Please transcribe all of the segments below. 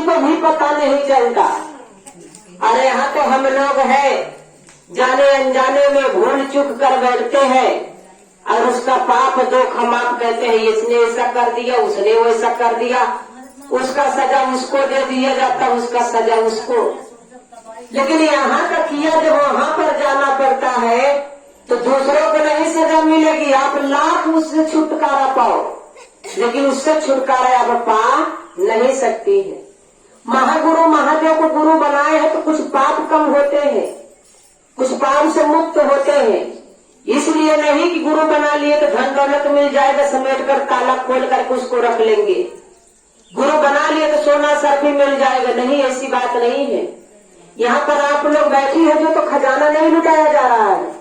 को भी पता नहीं चलता। अरे यहाँ तो हम लोग हैं जाने अनजाने में भूल चूक कर बैठते हैं और उसका पाप दुख हम आप कहते हैं इसने ऐसा कर दिया, उसने वैसा कर दिया, उसका सजा उसको दे दिया जाता, उसका सजा उसको। लेकिन यहाँ का किया जब वहाँ पर जाना पड़ता है तो दूसरों को नहीं सजा मिलेगी, आप लाख उससे छुटकारा पाओ लेकिन उससे छुटकारा आप पा नहीं सकती है। महागुरु महादेव को गुरु बनाए हैं तो कुछ पाप कम होते हैं, कुछ पाप से मुक्त होते हैं। इसलिए नहीं कि गुरु बना लिए तो धन दौलत मिल जाएगा, समेट कर ताला खोल कर उसको रख लेंगे। गुरु बना लिए तो सोना सर भी मिल जाएगा, नहीं, ऐसी बात नहीं है। यहाँ पर आप लोग बैठी है जो तो खजाना नहीं लुटाया जा रहा है।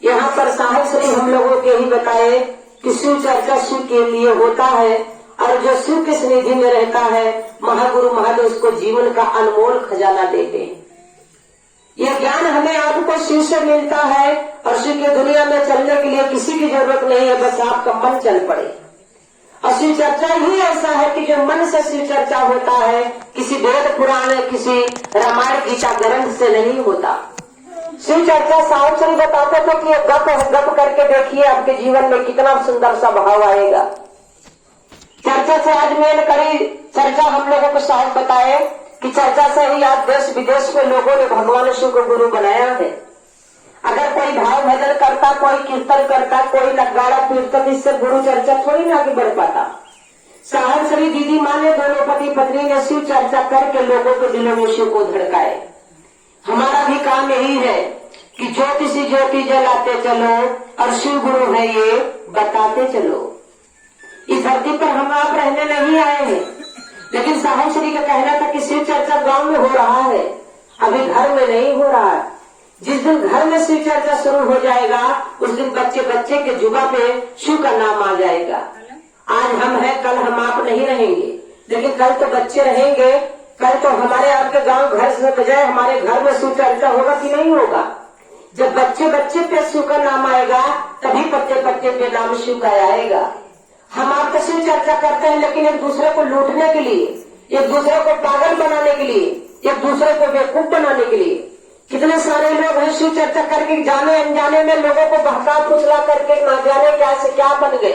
यहाँ पर साहिब श्री हम लोगों के ही बताए कि शिव चर्चा शिव के लिए होता है और जो शिव के निधि में रहता है महागुरु महादेव उसको जीवन का अनमोल खजाना देते हैं। यह ज्ञान हमें आपको शिव से मिलता है और शिव की दुनिया में चलने के लिए किसी की जरूरत नहीं है, बस आपका मन चल पड़े। और शिव चर्चा ही ऐसा है कि जो मन से शिव चर्चा होता है, किसी वेद पुराण किसी रामायण गीता ग्रंथ से नहीं होता। शिव चर्चा साहिब श्री बताते थे कि गप है, गप करके देखिए आपके जीवन में कितना सुंदर सा भाव आएगा। चर्चा से आज मेन करी चर्चा हम लोगों को साहिब बताए कि चर्चा से ही आज देश विदेश में लोगों ने भगवान शिव को गुरु बनाया है। अगर कोई भाव भजन करता, कोई कीर्तन करता, कोई नगाड़ा पीड़ता, इससे गुरु चर्चा थोड़ी ना आगे बढ़ पाता। साहिब श्री दीदी माँ ने दोनों पति पत्नी ने शिव चर्चा करके लोगों के दिलों में शिव को धड़काए। हमारा भी काम यही है कि ज्योति सी ज्योति जलाते चलो और शिव गुरु है ये बताते चलो। इस धरती पर हम आप रहने नहीं आए हैं, लेकिन साहिब श्री का कहना था कि शिव चर्चा गांव में हो रहा है, अभी घर में नहीं हो रहा है। जिस दिन घर में शिव चर्चा शुरू हो जाएगा उस दिन बच्चे बच्चे के जुबा पे शिव का नाम आ जाएगा। आज हम हैं, कल हम आप नहीं रहेंगे, लेकिन कल तो बच्चे रहेंगे। कल तो हमारे आपके गांव घर से बजाय हमारे घर में शिव चर्चा होगा कि नहीं होगा। जब बच्चे बच्चे पे शिव का नाम आएगा तभी पत्ते पत्ते पे नाम शिव का आएगा। हम आपको शिव चर्चा करते हैं लेकिन एक दूसरे को लूटने के लिए, एक दूसरे को पागल बनाने के लिए, एक दूसरे को बेवकूफ बनाने के लिए। कितने सारे लोग हैं शिव चर्चा करके जाने अनजाने में लोगों को बहका फुसला करके ना जाने क्या से क्या बन गए।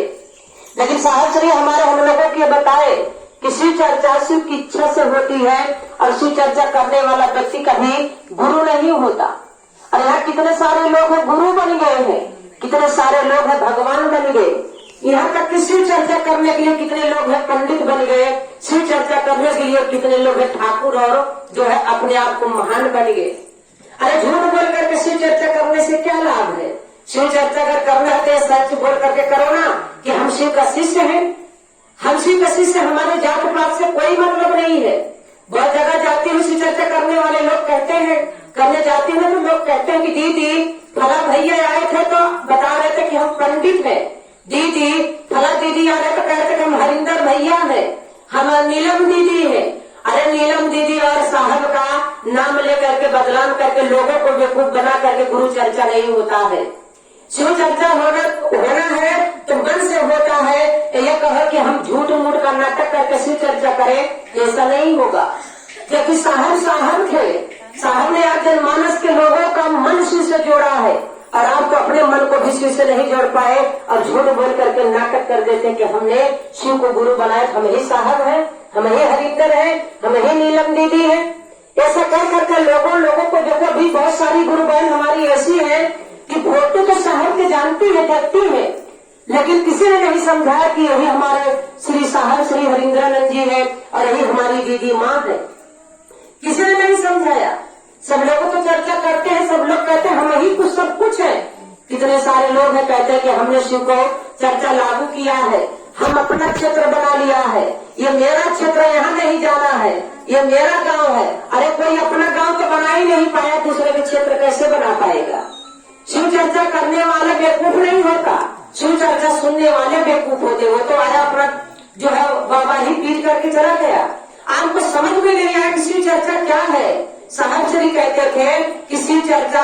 लेकिन साहिब श्री हमारे हम लोगों को बताए कि शिव चर्चा शिव की इच्छा से होती है और शिव चर्चा करने वाला व्यक्ति कभी गुरु नहीं होता। और यहाँ कितने सारे लोग हैं गुरु बन गए हैं, कितने सारे लोग हैं भगवान बन गए। यहाँ तक कि शिव चर्चा करने के लिए कितने लोग हैं पंडित बन गए, शिव चर्चा करने के लिए कितने लोग हैं ठाकुर और जो है अपने आप को महान बन गए। अरे झूठ बोल करके शिव चर्चा करने से क्या लाभ है? शिव चर्चा अगर करना है तो सच बोल करके करो ना कि हम शिव का शिष्य हैं, हम शिव का शिष्य, हमारे जात पात से कोई मतलब नहीं है। बहुत जगह जाती हूँ शिव चर्चा करने वाले लोग कहते हैं, करने जाती हूँ तो लोग कहते हैं कि दीदी फला भैया आए थे तो बता रहे थे कि हम पंडित हैं, दीदी फला दीदी आ रहे तो कहते थे हम हरिंदर भैया है, हम नीलम दीदी है। अरे नीलम दीदी और साहब का नाम लेकर के बदनाम करके लोगों को बेवकूफ बना करके गुरु चर्चा नहीं होता है। शिव चर्चा होना है तो मन से होता है। यह कहो कि हम झूठ मूठ का नाटक करके शिव चर्चा करें, ऐसा नहीं होगा। क्योंकि साहब थे, साहब ने आज जनमानस के लोगों का मन शिव से जोड़ा है और आप तो अपने मन को भी शिव से नहीं जोड़ पाए और झूठ बोल करके नाटक कर देते कि हमने शिव को गुरु बनाया, हम ही साहब है, हम ही हरिंदर है, हम ही नीलम दीदी है। ऐसा कर करके लोगों को देखो भी बहुत सारी गुरु बहन हमारी ऐसी है कि फोटो तो साहब के जानती है देखती है, लेकिन किसी ने नहीं समझाया कि यही हमारे श्री साहब श्री हरिंद्रानंद जी है और यही हमारी दीदी माँ है। किसी ने नहीं समझाया। सब लोग तो चर्चा करते हैं, सब लोग कहते हैं हम ही कुछ सब कुछ है। कितने सारे लोग हैं कहते हैं कि हमने शिव को चर्चा लागू किया है, हम अपना क्षेत्र बना लिया है, ये मेरा क्षेत्र, यहाँ नहीं जाना है, ये मेरा गांव है। अरे कोई अपना गांव तो बना ही नहीं पाया, दूसरे के क्षेत्र कैसे बना पाएगा? शिव चर्चा करने वाले बेवकूफ नहीं होता, शिव चर्चा सुनने वाले बेवकूफ होते। वो तो आया अपना जो है बाबा ही पीट करके चला गया। आपको समझ में नहीं आया कि शिव चर्चा क्या है। साहब श्री कहते थे कि शिव चर्चा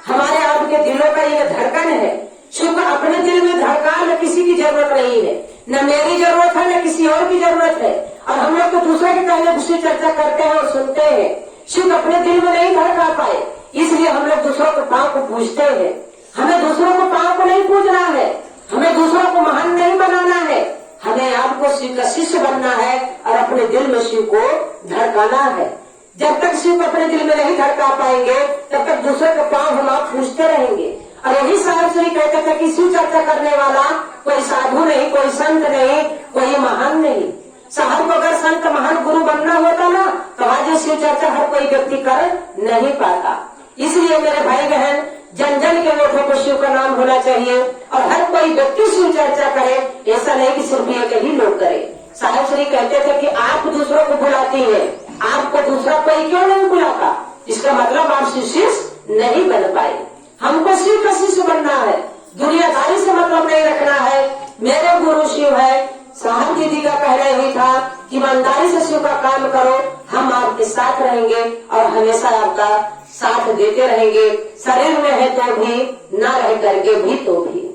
हमारे आपके दिलों का एक धड़कन है। शिव को अपने दिल में धड़का, न किसी की जरूरत नहीं है, न मेरी जरूरत है न किसी और की जरूरत है। और हम लोग तो दूसरे के कहने दूसरी चर्चा करते हैं और सुनते हैं, शिव अपने दिल में नहीं धड़का पाए, इसलिए हम लोग दूसरों के पांव को पूजते हैं। हमें दूसरों को पांव को नहीं पूजना है, हमें दूसरों को महान नहीं बनाना है, हमें आपको शिव का शिष्य बनना है और अपने दिल में शिव को धड़काना है। जब तक शिव को अपने दिल में नहीं धड़का पाएंगे तब तक दूसरे के पांव हम आप पूजते रहेंगे। और यही साहब श्री कहते थे कि शिव चर्चा करने वाला कोई साधु नहीं, कोई संत नहीं, कोई महान नहीं। साहब को अगर संत महान गुरु बनना होता ना तो आज ये शिव चर्चा हर कोई व्यक्ति कर नहीं पाता। इसलिए मेरे भाई बहन, जन जन के ओठों पर शिव का नाम होना चाहिए और हर कोई व्यक्ति शिव चर्चा करे, ऐसा नहीं कि सिर्फ एक ही लोग करे। साहब श्री कहते थे कि आप दूसरों को बुलाती है, आपको दूसरा कोई क्यों नहीं बुलाता, इसका मतलब आप शिष्य नहीं बन पाए। हमको शिव का शिष्य बनना है, दुनियादारी से मतलब नहीं रखना है। मेरे गुरु शिव है। साहब दीदी का कहना यही था कि ईमानदारी से शिव का काम करो, हम आपके साथ रहेंगे और हमेशा आपका साथ देते रहेंगे, शरीर में है तो भी, ना रह करके भी तो भी।